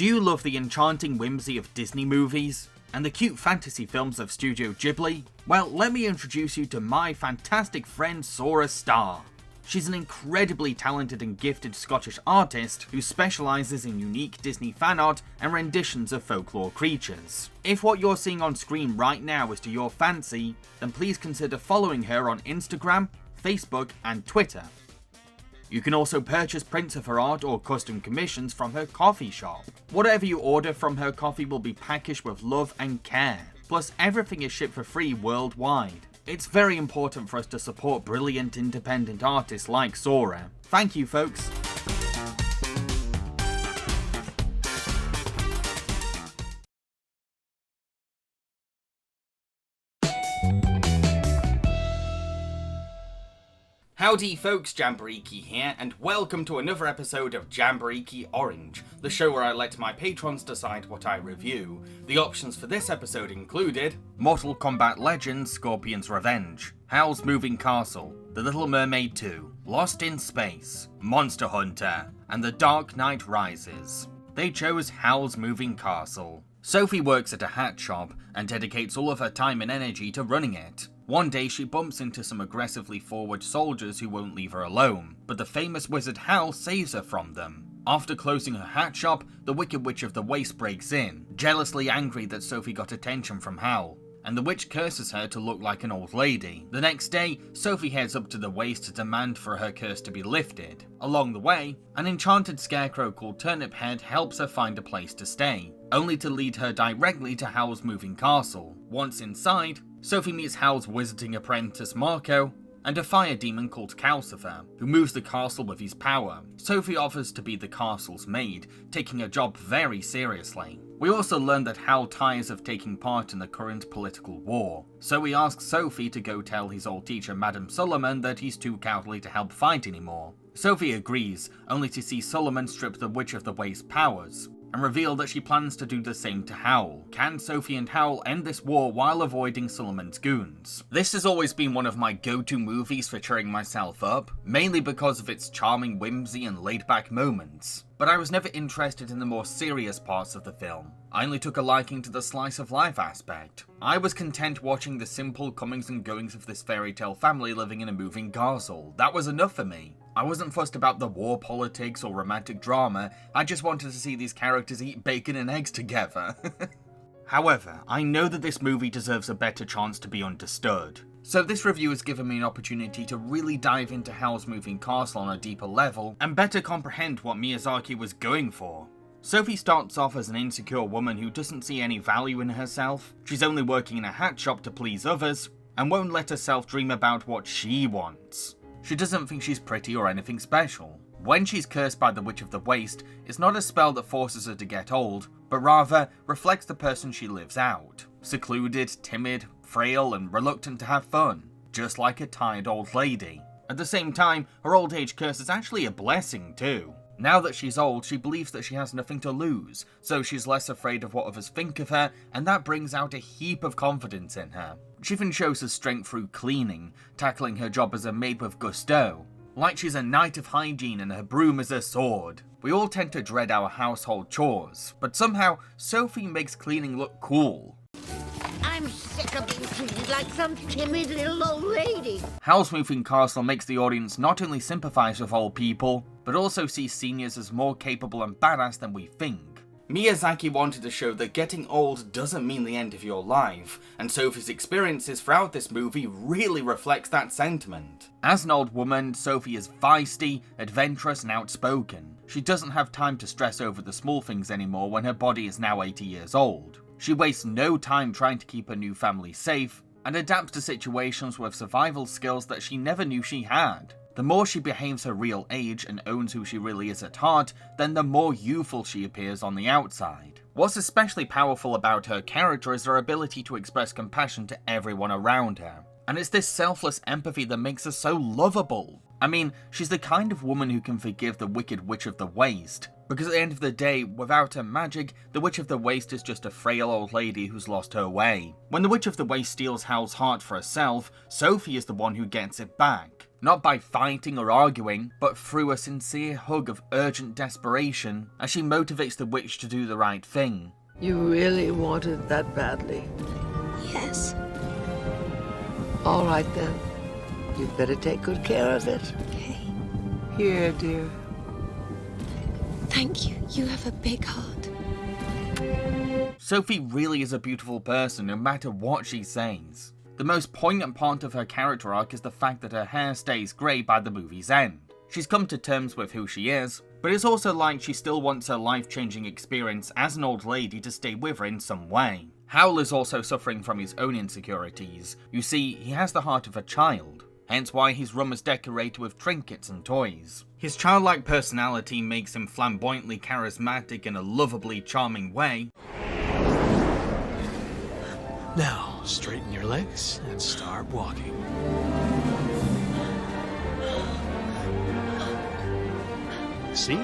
Do you love the enchanting whimsy of Disney movies? And the cute fantasy films of Studio Ghibli? Well, let me introduce you to my fantastic friend SORA Star. She's an incredibly talented and gifted Scottish artist who specialises in unique Disney fan art and renditions of folklore creatures. If what you're seeing on screen right now is to your fancy, then please consider following her on Instagram, Facebook and Twitter. You can also purchase prints of her art or custom commissions from her coffee shop. Whatever you order from her coffee will be packaged with love and care. Plus, everything is shipped for free worldwide. It's very important for us to support brilliant independent artists like SORA. Thank you, folks. Howdy folks, Jambareeqi here, and welcome to another episode of Jambareeqi Orange, the show where I let my patrons decide what I review. The options for this episode included Mortal Kombat Legends: Scorpion's Revenge, HOWL'S Moving Castle, The Little Mermaid 2, Lost in Space, Monster Hunter, and The Dark Knight Rises. They chose HOWL'S Moving Castle. Sophie works at a hat shop and dedicates all of her time and energy to running it. One day she bumps into some aggressively forward soldiers who won't leave her alone, but the famous wizard Howl saves her from them. After closing her hat shop, the Wicked Witch of the Waste breaks in, jealously angry that Sophie got attention from Howl, and the witch curses her to look like an old lady. The next day, Sophie heads up to the Waste to demand for her curse to be lifted. Along the way, an enchanted scarecrow called Turnip Head helps her find a place to stay, only to lead her directly to Howl's Moving Castle. Once inside, Sophie meets Howl's wizarding apprentice Marco, and a fire demon called Calcifer, who moves the castle with his power. Sophie offers to be the castle's maid, taking her job very seriously. We also learn that Howl tires of taking part in the current political war, so he asks Sophie to go tell his old teacher Madame Solomon that he's too cowardly to help fight anymore. Sophie agrees, only to see Solomon strip the Witch of the Waste powers, and reveal that she plans to do the same to Howl. Can Sophie and Howl end this war while avoiding Solomon's goons? This has always been one of my go-to movies for cheering myself up, mainly because of its charming whimsy and laid-back moments. But I was never interested in the more serious parts of the film. I only took a liking to the slice-of-life aspect. I was content watching the simple comings and goings of this fairy tale family living in a moving castle. That was enough for me. I wasn't fussed about the war politics or romantic drama, I just wanted to see these characters eat bacon and eggs together. However, I know that this movie deserves a better chance to be understood. So this review has given me an opportunity to really dive into Howl's Moving Castle on a deeper level, and better comprehend what Miyazaki was going for. Sophie starts off as an insecure woman who doesn't see any value in herself. She's only working in a hat shop to please others, and won't let herself dream about what she wants. She doesn't think she's pretty or anything special. When she's cursed by the Witch of the Waste, it's not a spell that forces her to get old, but rather reflects the person she lives out. Secluded, timid, frail, and reluctant to have fun, just like a tired old lady. At the same time, her old age curse is actually a blessing too. Now that she's old, she believes that she has nothing to lose, so she's less afraid of what others think of her, and that brings out a heap of confidence in her. She even shows her strength through cleaning, tackling her job as a maid with gusto, like she's a knight of hygiene and her broom is her sword. We all tend to dread our household chores, but somehow Sophie makes cleaning look cool. I'm sick of being treated like some timid little old lady. Howl's Moving Castle makes the audience not only sympathise with old people, but also see seniors as more capable and badass than we think. Miyazaki wanted to show that getting old doesn't mean the end of your life, and Sophie's experiences throughout this movie really reflects that sentiment. As an old woman, Sophie is feisty, adventurous and outspoken. She doesn't have time to stress over the small things anymore when her body is now 80 years old. She wastes no time trying to keep her new family safe, and adapts to situations with survival skills that she never knew she had. The more she behaves her real age and owns who she really is at heart, then the more youthful she appears on the outside. What's especially powerful about her character is her ability to express compassion to everyone around her. And it's this selfless empathy that makes her so lovable. I mean, she's the kind of woman who can forgive the Wicked Witch of the Waste. Because at the end of the day, without her magic, the Witch of the Waste is just a frail old lady who's lost her way. When the Witch of the Waste steals Howl's heart for herself, Sophie is the one who gets it back. Not by fighting or arguing, but through a sincere hug of urgent desperation as she motivates the witch to do the right thing. You really wanted that badly? Yes. All right then. You'd better take good care of it. Okay. Here, dear. Thank you. You have a big heart. Sophie really is a beautiful person no matter what she says. The most poignant part of her character arc is the fact that her hair stays grey by the movie's end. She's come to terms with who she is, but it's also like she still wants her life-changing experience as an old lady to stay with her in some way. Howl is also suffering from his own insecurities. You see, he has the heart of a child, hence why his room is decorated with trinkets and toys. His childlike personality makes him flamboyantly charismatic in a lovably charming way. Now, straighten your legs and start walking. See?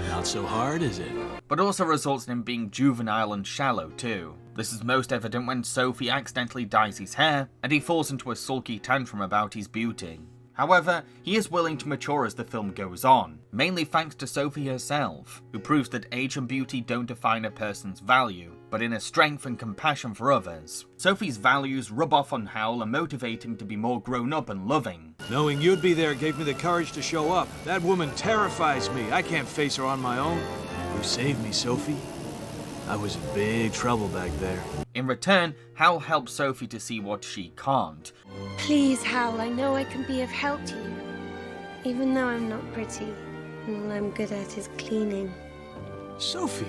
Not so hard, is it? But also results in him being juvenile and shallow too. This is most evident when Sophie accidentally dyes his hair, and he falls into a sulky tantrum about his beauty. However, he is willing to mature as the film goes on, mainly thanks to Sophie herself, who proves that age and beauty don't define a person's value, but inner strength and compassion for others. Sophie's values rub off on Howl and motivate him to be more grown up and loving. Knowing you'd be there gave me the courage to show up. That woman terrifies me. I can't face her on my own. You saved me, Sophie. I was in big trouble back there. In return, Howl helps Sophie to see what she can't. Please, Howl, I know I can be of help to you. Even though I'm not pretty, and all I'm good at is cleaning. Sophie,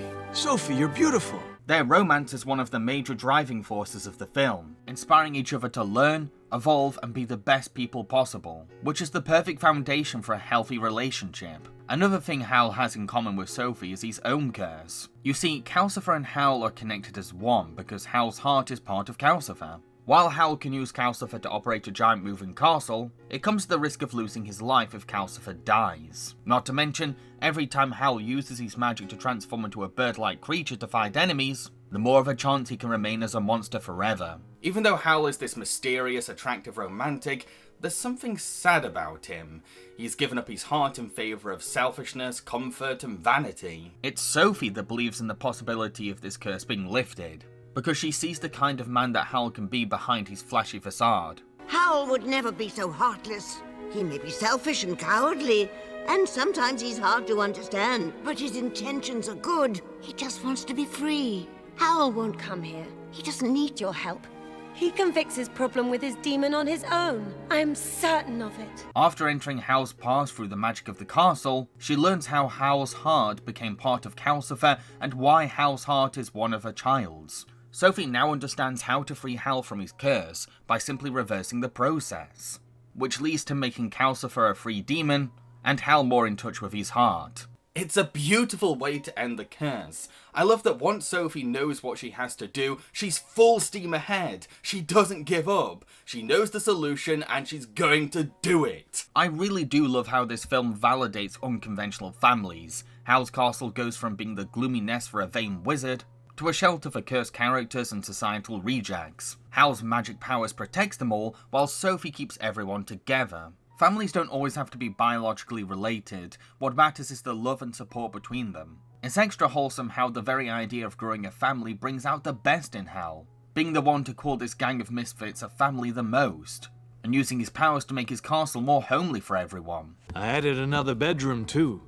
you're beautiful. Their romance is one of the major driving forces of the film, inspiring each other to learn, evolve, and be the best people possible, which is the perfect foundation for a healthy relationship. Another thing Howl has in common with Sophie is his own curse. You see, Calcifer and Howl are connected as one because Howl's heart is part of Calcifer. While Howl can use Calcifer to operate a giant moving castle, it comes to the risk of losing his life if Calcifer dies. Not to mention, every time Howl uses his magic to transform into a bird-like creature to fight enemies, the more of a chance he can remain as a monster forever. Even though Howl is this mysterious, attractive romantic, there's something sad about him. He's given up his heart in favour of selfishness, comfort, and vanity. It's Sophie that believes in the possibility of this curse being lifted, because she sees the kind of man that Howl can be behind his flashy facade. Howl would never be so heartless. He may be selfish and cowardly, and sometimes he's hard to understand, but his intentions are good. He just wants to be free. Howl won't come here. He doesn't need your help. He can fix his problem with his demon on his own. I'm certain of it. After entering Howl's past through the magic of the castle, she learns how Howl's heart became part of Calcifer and why Howl's heart is one of a child's. Sophie now understands how to free Howl from his curse by simply reversing the process, which leads to making Calcifer a free demon and Howl more in touch with his heart. It's a beautiful way to end the curse. I love that once Sophie knows what she has to do, she's full steam ahead. She doesn't give up. She knows the solution and she's going to do it. I really do love how this film validates unconventional families. Howl's castle goes from being the gloomy nest for a vain wizard to a shelter for cursed characters and societal rejects. Howl's magic powers protects them all, while Sophie keeps everyone together. Families don't always have to be biologically related. What matters is the love and support between them. It's extra wholesome how the very idea of growing a family brings out the best in Howl, being the one to call this gang of misfits a family the most, and using his powers to make his castle more homely for everyone. I added another bedroom too.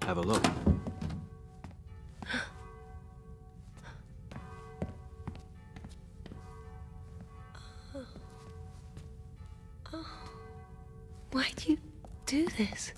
Have a look. Why do you do this?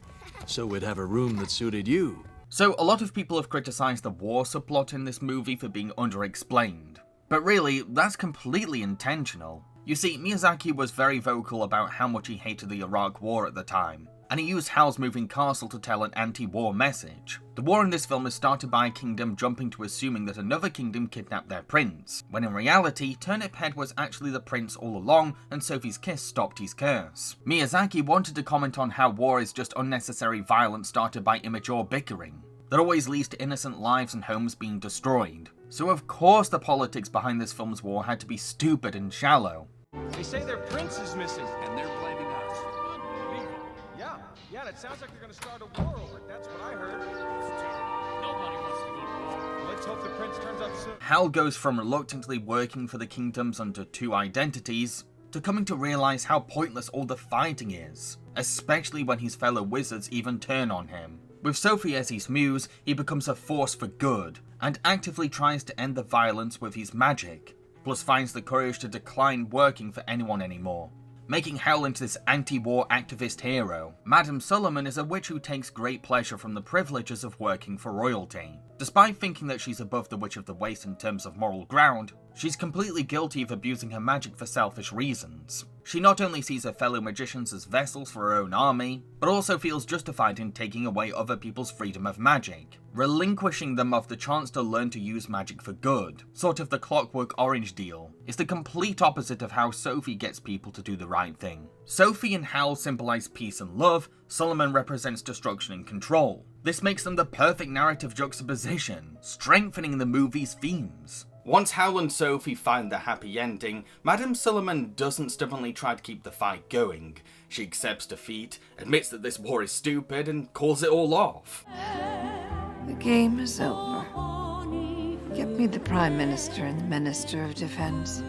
So we'd have a room that suited you. So a lot of people have criticised the war subplot in this movie for being underexplained. But really, that's completely intentional. You see, Miyazaki was very vocal about how much he hated the Iraq War at the time, and he used Howl's moving castle to tell an anti-war message. The war in this film is started by a kingdom jumping to assuming that another kingdom kidnapped their prince, when in reality, Turnip Head was actually the prince all along and Sophie's kiss stopped his curse. Miyazaki wanted to comment on how war is just unnecessary violence started by immature bickering that always leads to innocent lives and homes being destroyed. So of course the politics behind this film's war had to be stupid and shallow. They say their prince is missing, and they're blaming us. Be it sounds like they're gonna start a war over it. That's what I heard. Nobody wants to go to war. Let's hope the prince turns up soon. Howl goes from reluctantly working for the kingdoms under two identities to coming to realize how pointless all the fighting is, especially when his fellow wizards even turn on him. With Sophie as his muse, he becomes a force for good, and actively tries to end the violence with his magic, plus finds the courage to decline working for anyone anymore, making Howl into this anti-war activist hero. Madame Solomon is a witch who takes great pleasure from the privileges of working for royalty. Despite thinking that she's above the Witch of the Waste in terms of moral ground, she's completely guilty of abusing her magic for selfish reasons. She not only sees her fellow magicians as vessels for her own army, but also feels justified in taking away other people's freedom of magic, relinquishing them of the chance to learn to use magic for good. Sort of the Clockwork Orange deal. It's the complete opposite of how Sophie gets people to do the right thing. Sophie and Howl symbolize peace and love, Solomon represents destruction and control. This makes them the perfect narrative juxtaposition, strengthening the movie's themes. Once Howl and Sophie find the happy ending, Madame Solomon doesn't stubbornly try to keep the fight going. She accepts defeat, admits that this war is stupid, and calls it all off. The game is over. Get me the Prime Minister and the Minister of Defense.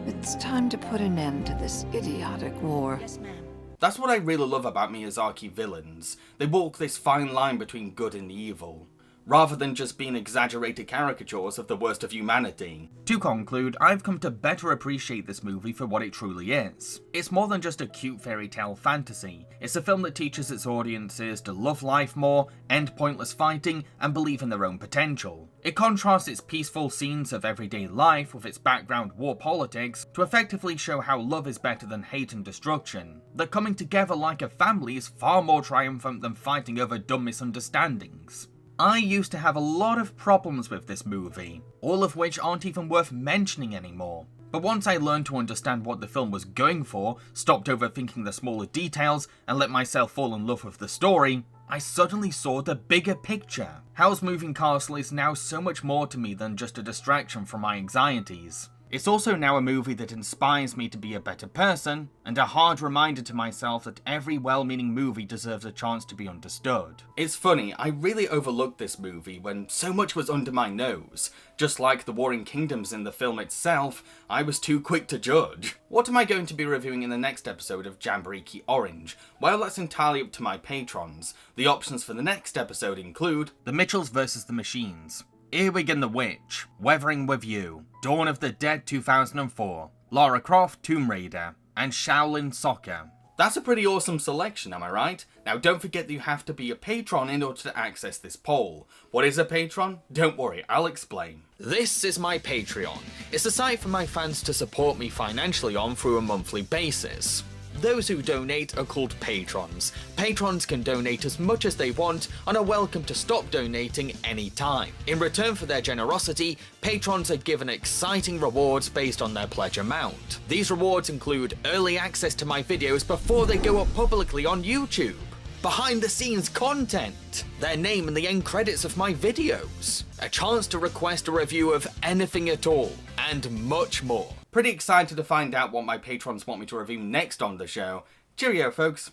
It's time to put an end to this idiotic war. Yes, ma'am. That's what I really love about Miyazaki villains. They walk this fine line between good and evil, rather than just being exaggerated caricatures of the worst of humanity. To conclude, I've come to better appreciate this movie for what it truly is. It's more than just a cute fairy tale fantasy. It's a film that teaches its audiences to love life more, end pointless fighting, and believe in their own potential. It contrasts its peaceful scenes of everyday life with its background war politics to effectively show how love is better than hate and destruction, that coming together like a family is far more triumphant than fighting over dumb misunderstandings. I used to have a lot of problems with this movie, all of which aren't even worth mentioning anymore. But once I learned to understand what the film was going for, stopped overthinking the smaller details, and let myself fall in love with the story, I suddenly saw the bigger picture. Howl's Moving Castle is now so much more to me than just a distraction from my anxieties. It's also now a movie that inspires me to be a better person, and a hard reminder to myself that every well-meaning movie deserves a chance to be understood. It's funny, I really overlooked this movie when so much was under my nose. Just like the Warring Kingdoms in the film itself, I was too quick to judge. What am I going to be reviewing in the next episode of Jambareeqi Orange? Well, that's entirely up to my patrons. The options for the next episode include The Mitchells vs. the Machines, Earwig and the Witch, Weathering with You, Dawn of the Dead 2004, Lara Croft Tomb Raider, and Shaolin Soccer. That's a pretty awesome selection, am I right? Now don't forget that you have to be a patron in order to access this poll. What is a patron? Don't worry, I'll explain. This is my Patreon. It's a site for my fans to support me financially on through a monthly basis. Those who donate are called patrons. Patrons can donate as much as they want and are welcome to stop donating anytime. In return for their generosity, patrons are given exciting rewards based on their pledge amount. These rewards include early access to my videos before they go up publicly on YouTube, behind the scenes content, their name in the end credits of my videos, a chance to request a review of anything at all, and much more. Pretty excited to find out what my patrons want me to review next on the show. Cheerio, folks.